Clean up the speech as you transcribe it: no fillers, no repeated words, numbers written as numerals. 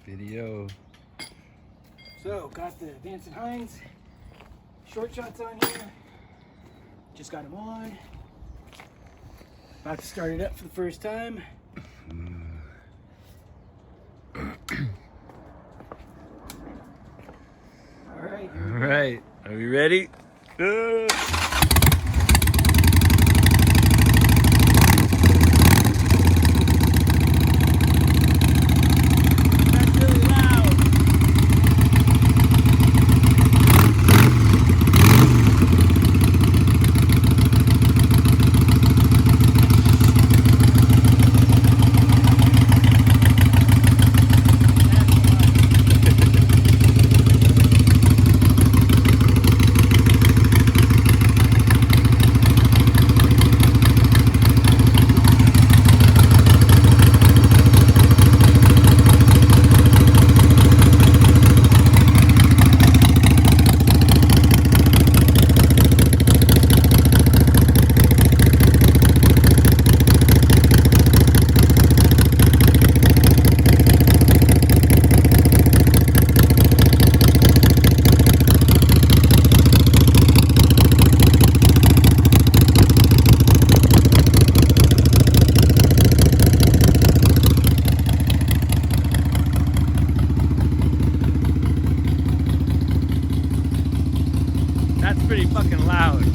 Video. So, got the Dancing Hinds short shots on here. Just got them on. About to start it up for the first time. All right. Are we ready? That's pretty fucking loud.